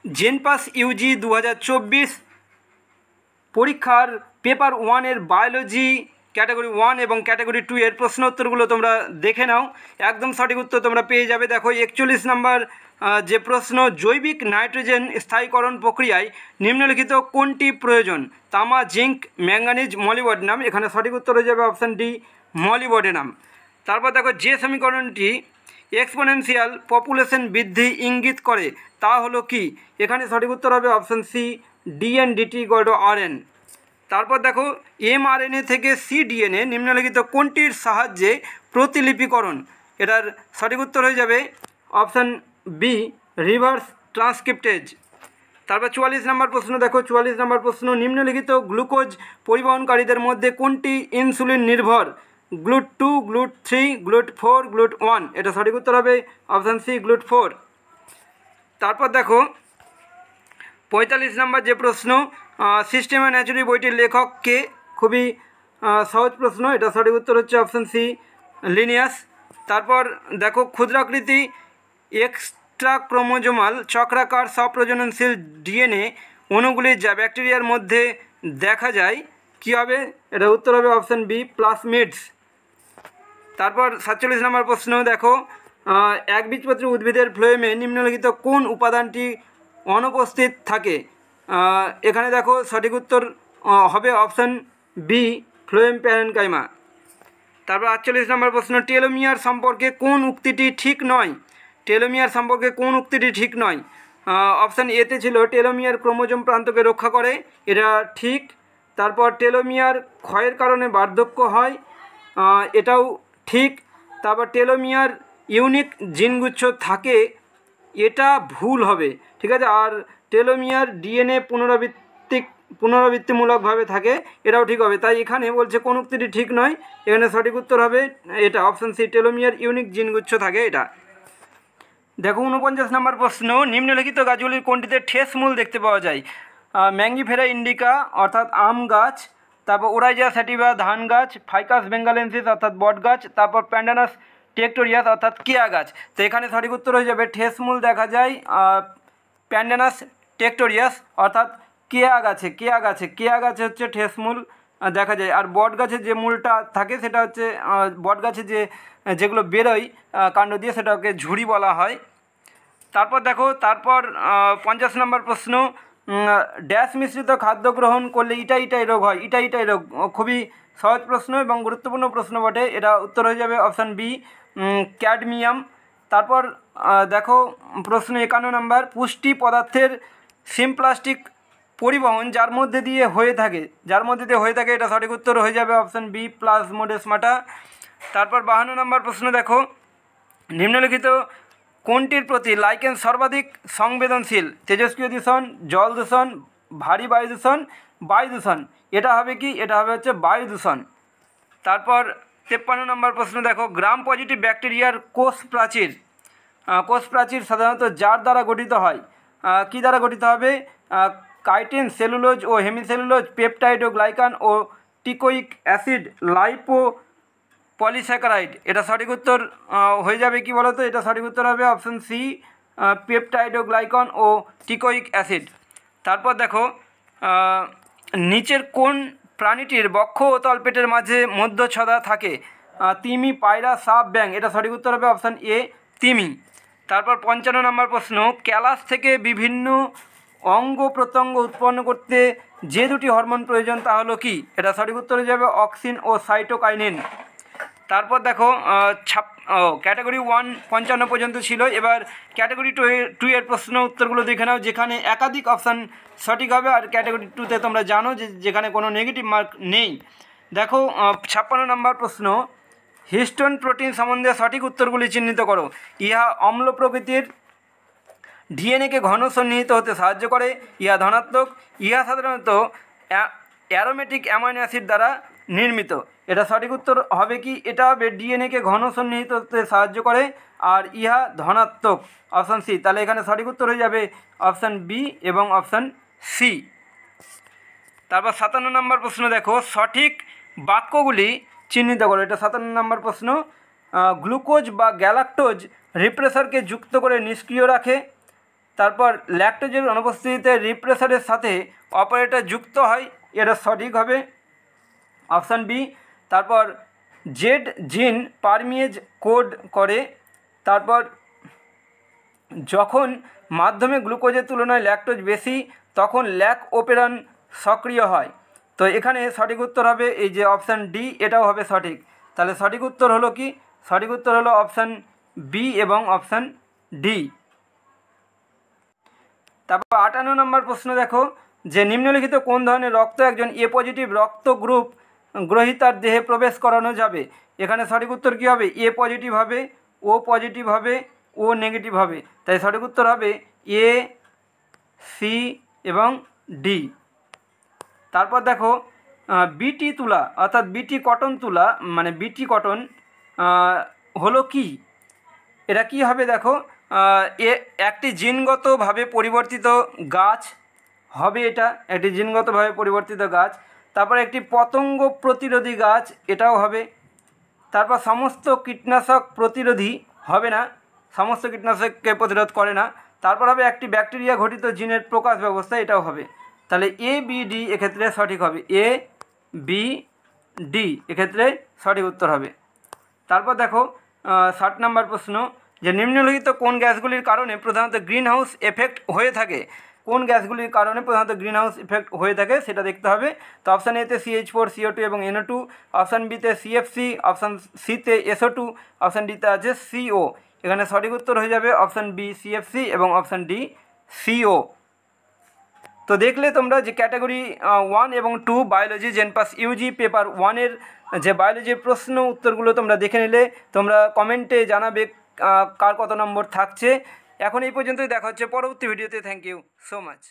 জেনপাস Yuji 2024 পরীক্ষার paper 1-এর biology category 1 এবং category 2 এর প্রশ্ন উত্তরগুলো তোমরা দেখে নাও। একদম সঠিক উত্তর তোমরা পেয়ে যাবে। দেখো 41 নম্বর যে প্রশ্ন, জৈবিক নাইট্রোজেন স্থায়ীকরণ প্রক্রিয়ায় নিম্নলিখিত কোনটি প্রয়োজন? তামা, জিঙ্ক, ম্যাঙ্গানিজ, মলিবডেনাম। এখানে সঠিক উত্তর হয়ে যাবে অপশান ডি, মলিবডেনাম। তারপর দেখো যে সমীকরণটি এক্সপোনেনশিয়াল পপুলেশন বৃদ্ধি ইঙ্গিত করে তা হলো কি? এখানে সঠিক উত্তর হবে অপশান সি, ডিএনডিটি = আরএন। তারপর দেখো এমআরএনএ থেকে সিডিএনএ নিম্নলিখিত কোনটির সাহায্যে প্রতিলিপিকরণ? এটার সঠিক উত্তর হয়ে যাবে অপশান বি, রিভার্স ট্রান্সক্রিপ্টেজ। তারপর 44 নম্বর প্রশ্ন দেখো, 44 নম্বর প্রশ্ন, নিম্নলিখিত গ্লুকোজ পরিবহনকারীদের মধ্যে কোনটি ইনসুলিন নির্ভর? GLUT2, GLUT3, GLUT4, GLUT1। এটা সঠিক উত্তর হবে অপশান সি, GLUT4। তারপর দেখো 45 নম্বর যে প্রশ্ন, সিস্টেমা ন্যাচুরালি বইটির লেখক কে? খুবই সহজ প্রশ্ন, এটা সঠিক উত্তর হচ্ছে অপশান সি, লিনিয়াস। তারপর দেখো ক্ষুদ্রাকৃতি এক্সট্রা ক্রোমোজোমাল চক্রাকার স্বপ্রজননশীল ডিএনএ অণুগুলি যা ব্যাকটেরিয়ার মধ্যে দেখা যায় কী হবে? এটা উত্তর হবে অপশান বি, প্লাজমিডস। তারপর 47 নম্বর প্রশ্ন দেখো, একবীজপত্রী উদ্ভিদের ফ্লোয়েমে নিম্নলিখিত কোন উপাদানটি অনুপস্থিত থাকে? এখানে দেখো সঠিক উত্তর হবে অপশান বি, ফ্লোয়েম প্যারেনকাইমা। তারপর 48 নম্বর প্রশ্ন, টেলোমিয়ার সম্পর্কে কোন উক্তিটি ঠিক নয়? টেলোমিয়ার সম্পর্কে কোন উক্তিটি ঠিক নয়? অপশান এতে ছিল টেলোমিয়ার ক্রোমোজোম প্রান্তকে রক্ষা করে, এটা ঠিক। তারপর টেলোমিয়ার ক্ষয়ের কারণে বার্ধক্য হয়, এটাও ঠিক। তারপর টেলোমিয়ার ইউনিক জিনগুচ্ছ থাকে, এটা ভুল হবে, ঠিক আছে। আর টেলোমিয়ার ডিএনএ পুনরাবৃত্তিমূলকভাবে থাকে, এটাও ঠিক হবে। তাই এখানে বলছে কোন উক্তিটি ঠিক নয়, এখানে সঠিক উত্তর হবে এটা অপশান সি, টেলোমিয়ার ইউনিক জিনগুচ্ছ থাকে এটা। দেখো 49 নম্বর প্রশ্ন, নিম্নলিখিত গাছগুলির কোনটিতে ঠেস মূল দেখতে পাওয়া যায়? ম্যাঙ্গিফেরা ইন্ডিকা অর্থাৎ আম গাছ, তারপর ওরাইজা স্যাটিভা ধান গাছ, ফাইকাস বেঙ্গালেন্সিস অর্থাৎ বট গাছ, তারপর প্যান্ডানাস টেক্টোরিয়াস অর্থাৎ কেয়া গাছ। তো এখানে সঠিক উত্তর হয়ে যাবে ঠেস মূল দেখা যায় প্যান্ডানাস টেক্টোরিয়াস অর্থাৎ কেয়া গাছে হচ্ছে ঠেস মূল দেখা যায়। আর বট গাছের যে মূলটা থাকে সেটা হচ্ছে বট গাছে যেগুলো বেরোয় কাণ্ড দিয়ে সেটাকে ঝুড়ি বলা হয়। তারপর দেখো 50 নম্বর প্রশ্ন, ড্যাশ মিশ্রিত খাদ্য গ্রহণ করলে ইটাই রোগ হয়? ইটাই রোগ খুবই সহজ প্রশ্ন এবং গুরুত্বপূর্ণ প্রশ্ন বটে, এটা উত্তর হয়ে যাবে অপশান বি, ক্যাডমিয়াম। তারপর দেখো প্রশ্ন 51 নম্বর, পুষ্টি পদার্থের সিমপ্লাস্টিক পরিবহন যার মধ্যে দিয়ে হয়ে থাকে এটা সঠিক উত্তর হয়ে যাবে অপশান বি, প্লাজমোডেসমাটা। তারপর 52 নম্বর প্রশ্ন দেখো, নিম্নলিখিত কোনটির প্রতি লাইকেন সর্বাধিক সংবেদনশীল? তেজস্ক্রিয় দূষণ, জল দূষণ, ভারী বায়ু দূষণ। এটা হবে কি? এটা হবে হচ্ছে বায়ু দূষণ। তারপর 53 নম্বর প্রশ্ন দেখো, গ্রাম পজিটিভ ব্যাকটেরিয়ার কোষ প্রাচীর সাধারণত যার দ্বারা গঠিত হয়? কী দ্বারা গঠিত হবে? কাইটিন, সেলুলোজ ও হেমিসেলুলোজ, পেপটাইড ও গ্লাইকান ও টিকোইক অ্যাসিড, লাইপো পলিস্যাকারাইড। এটা সঠিক উত্তর হয়ে যাবে কি বলো তো? এটা সঠিক উত্তর হবে অপশান সি, পেপটাইডোগ্লাইকন ও টিকোইক অ্যাসিড। তারপর দেখো নিচের কোন প্রাণীটির বক্ষ ও তলপেটের মাঝে মধ্যচ্ছদা থাকে? তিমি, পায়রা, সাপ, ব্যাঙ। এটা সঠিক উত্তর হবে অপশান এ, তিমি। তারপর 55 নম্বর প্রশ্ন, ক্যালাস থেকে বিভিন্ন অঙ্গ প্রত্যঙ্গ উৎপন্ন করতে যে দুটি হরমোন প্রয়োজন তা হলো কি? এটা সঠিক উত্তর হয়ে যাবে অক্সিন ও সাইটোকাইনিন। তারপর দেখো ক্যাটাগরি 1 55 পর্যন্ত ছিল। এবার ক্যাটাগরি 2 এর প্রশ্ন উত্তরগুলো দেখে নাও, যেখানে একাধিক অপশান সঠিক হবে। আর ক্যাটাগরি 2তে তোমরা জানো যেখানে কোনো নেগেটিভ মার্ক নেই। দেখো 56 নম্বর প্রশ্ন, হিস্টোন প্রোটিন সম্বন্ধে সঠিক উত্তরগুলি চিহ্নিত করো। ইহা অম্ল প্রকৃতির, ডিএনএকে ঘন সন্নিহিত হতে সাহায্য করে, ইহা ধনাত্মক, ইহা সাধারণত অ্যারোমেটিক অ্যামাইনো অ্যাসিড দ্বারা নির্মিত। এটা সঠিক উত্তর হবে কি? এটা হবে ডিএনএকে ঘন সন্নিহিত হতে সাহায্য করে আর ইহা ধনাত্মক, অপশান সি। তাহলে এখানে সঠিক উত্তর হয়ে যাবে অপশান বি এবং অপশান সি। তারপর 57 নম্বর প্রশ্ন দেখো, সঠিক বাক্যগুলি চিহ্নিত করো। এটা 57 নম্বর প্রশ্ন, গ্লুকোজ বা গ্যালাক্টোজ রিপ্রেসরকে যুক্ত করে নিষ্ক্রিয় রাখে। তারপর ল্যাকটোজের অনুপস্থিতিতে রিপ্রেসারের সাথে অপারেটর যুক্ত হয়, এটা সঠিক হবে অপশান বি। তারপর জেড জিন পারমিয়েজ কোড করে, তারপর যখন মাধ্যমে গ্লুকোজের তুলনায় ল্যাকটোজ বেশি তখন ল্যাক অপেরন সক্রিয় হয়। তো এখানে সঠিক উত্তর হবে এই যে অপশান ডি, এটাও হবে সঠিক। তাহলে সঠিক উত্তর হলো কি? সঠিক উত্তর হলো অপশান বি এবং অপশান ডি। তারপর 58 নম্বর প্রশ্ন দেখো যে নিম্নলিখিত কোন ধরনের রক্ত একজন এ পজিটিভ রক্ত গ্রুপ গ্রহীতার দেহে প্রবেশ করানো যাবে? এখানে সঠিক উত্তর কী হবে? এ পজিটিভ হবে, ও পজিটিভ হবে, ও নেগেটিভ হবে। তাই সঠিক উত্তর হবে এ, সি এবং ডি। তারপর দেখো বিটি তুলা অর্থাৎ বিটি কটন তুলা মানে বিটি কটন হলো কি? এটা কি হবে দেখো, এ একটি জিনগতভাবে পরিবর্তিত গাছ হবে, এটা একটি জিনগতভাবে পরিবর্তিত গাছ। তারপর একটি পতঙ্গ প্রতিরোধী গাছ, এটাও হবে। তারপর সমস্ত কীটনাশক প্রতিরোধী হবে না, সমস্ত কীটনাশককে প্রতিরোধ করে না। তারপর হবে একটি ব্যাকটেরিয়া ঘটিত জিনের প্রকাশ ব্যবস্থা, এটাও হবে। তাহলে এ বি ডি এক্ষেত্রে সঠিক হবে, এ বি ডি এক্ষেত্রে সঠিক উত্তর হবে। তারপর দেখো 60 নম্বর প্রশ্ন যে নিম্নলিখিত কোন গ্যাসগুলির কারণে প্রধানত গ্রিন হাউস এফেক্ট হয়ে থাকে? কোন গ্যাসগুলির কারণে প্রধানত গ্রিন হাউস এফেক্ট হয়ে থাকে সেটা দেখতে হবে। তো অপশান এতে CH4, CO2 এবং NO2, অপশান বিতে CFC, অপশান সিতে SO2, অপশান ডিতে আছে CO। এখানে সঠিক উত্তর হয়ে যাবে অপশান বি CFC এবং অপশান ডি CO। তো দেখলে তোমরা যে ক্যাটাগরি 1 এবং 2 বায়োলজি জেনপাস ইউজি পেপার 1-এর যে বায়োলজির প্রশ্ন উত্তরগুলো তোমরা দেখে নিলে, তোমরা কমেন্টে জানাবে কার কত নম্বর থাকছে। এখন এই পর্যন্তই, দেখা হচ্ছে পরবর্তী ভিডিওতে। Thank you so much.